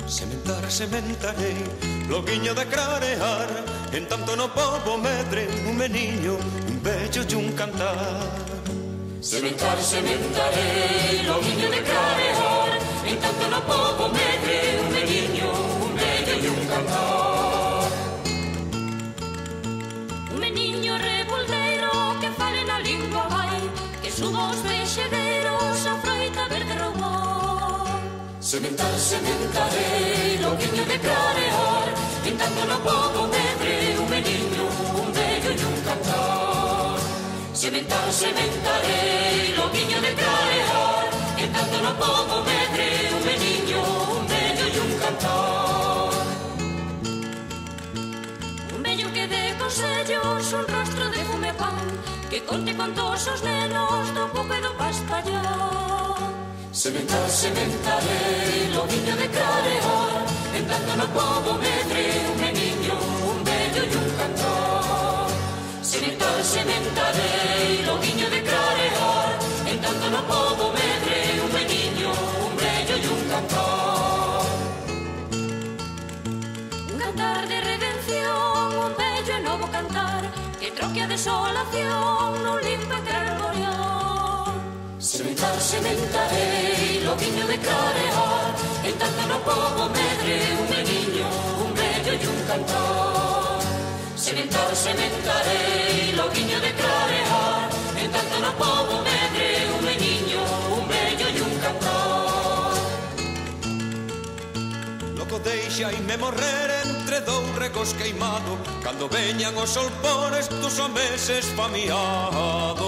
Sementarei, loguiño de clarear, en tanto no pobo medre, un meniño, un bello e un cantar. Sementarei, loguiño de clarear, en tanto no pobo medre, un meniño, un bello e un cantar. Un meniño revoldeiro que fale na lingua vai, que suba os vexegueiros a froita verde roubou. Sementarei, loguiño de clarear, en tanto no pobo medre, un meniño, un bello e un cantar. Sementarei, loguiño de clarear, en tanto no pobo medre, un meniño, un bello e un cantar. Un bello que dé consellos, un rostro de fume pan, que conte contos os nenos do pouco e do paspallón. Sementarei, loguiño de clarear, en tanto no pobo medre, un meniño, un bello e un cantar. Sementarei, loguiño de clarear, en tanto no pobo medre, un meniño, un bello e un cantar. Un cantar de redención, un bello e novo cantar, que troque a desolación nun limpo e carboreón. Sementarei, loguiño de clarear, en tanto no pobo medre, un meniño, un bello e un cantar. Sementarei, loguiño de clarear, en tanto no pobo medre, un meniño, un bello e un cantar. Logo deixaime morrer entre dous regos queimado, cando veñan os solpores dos homeses famiados.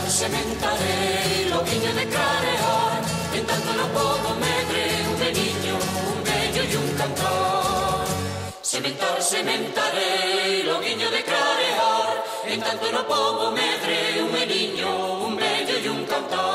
Sementarei, loguiño de clarear, en tanto no pobo medre, un meniño, un bello e un cantar. Sementarei, loguiño de clarear, en tanto no pobo medre, un meniño, un bello e un cantar.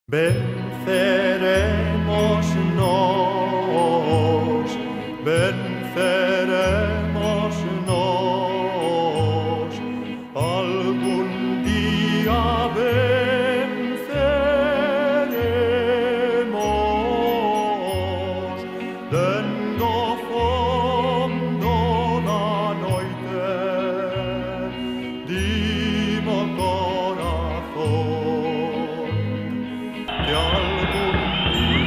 Venceremos nos, venceremos nos, algún día venceremos, dentro fondo da noite, dimo corazón, que algún día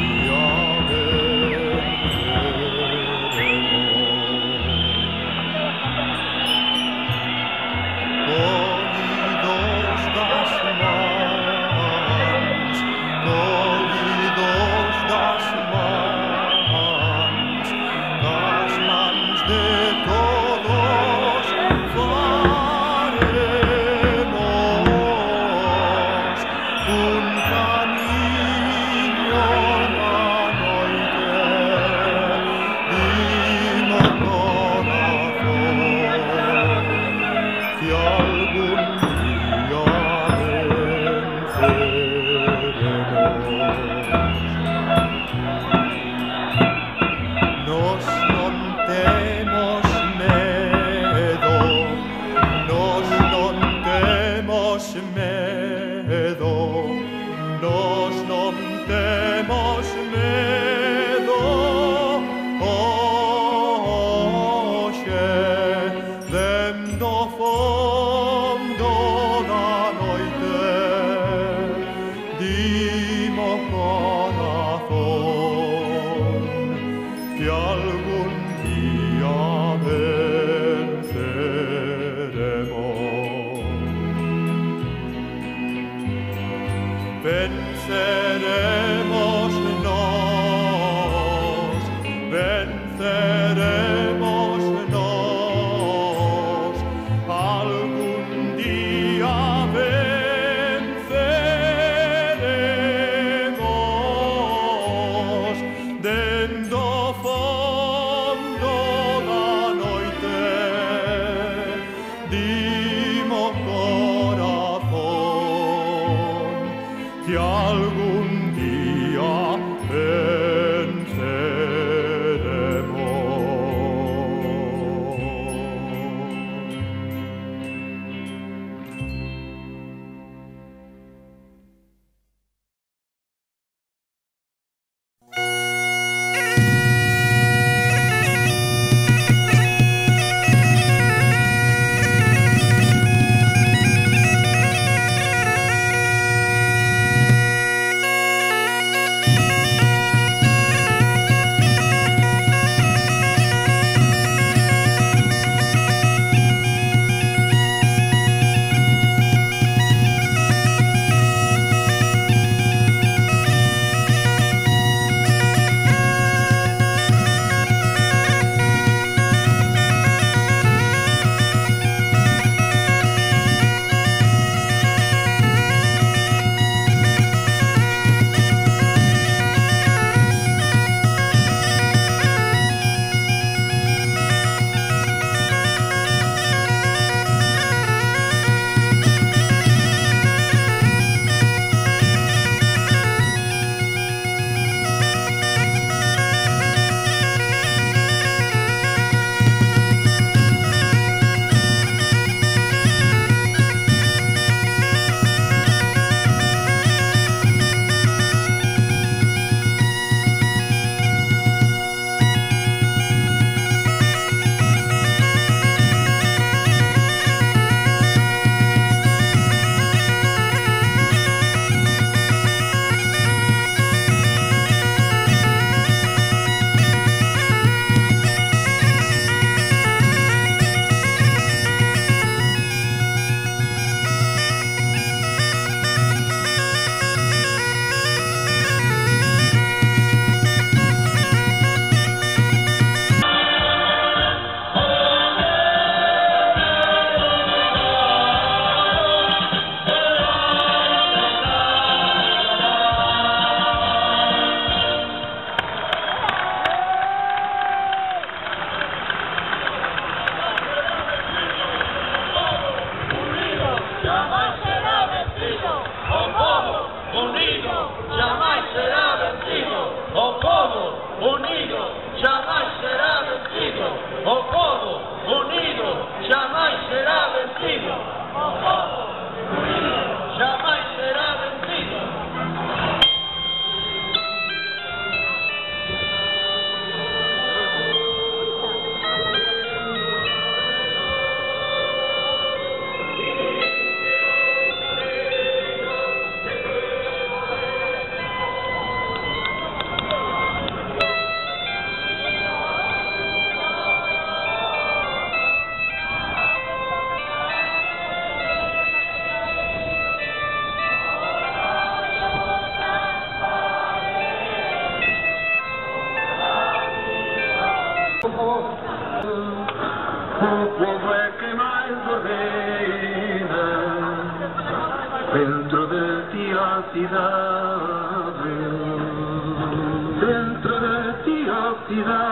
Dentro de ti a cidade, dentro de ti a cidade.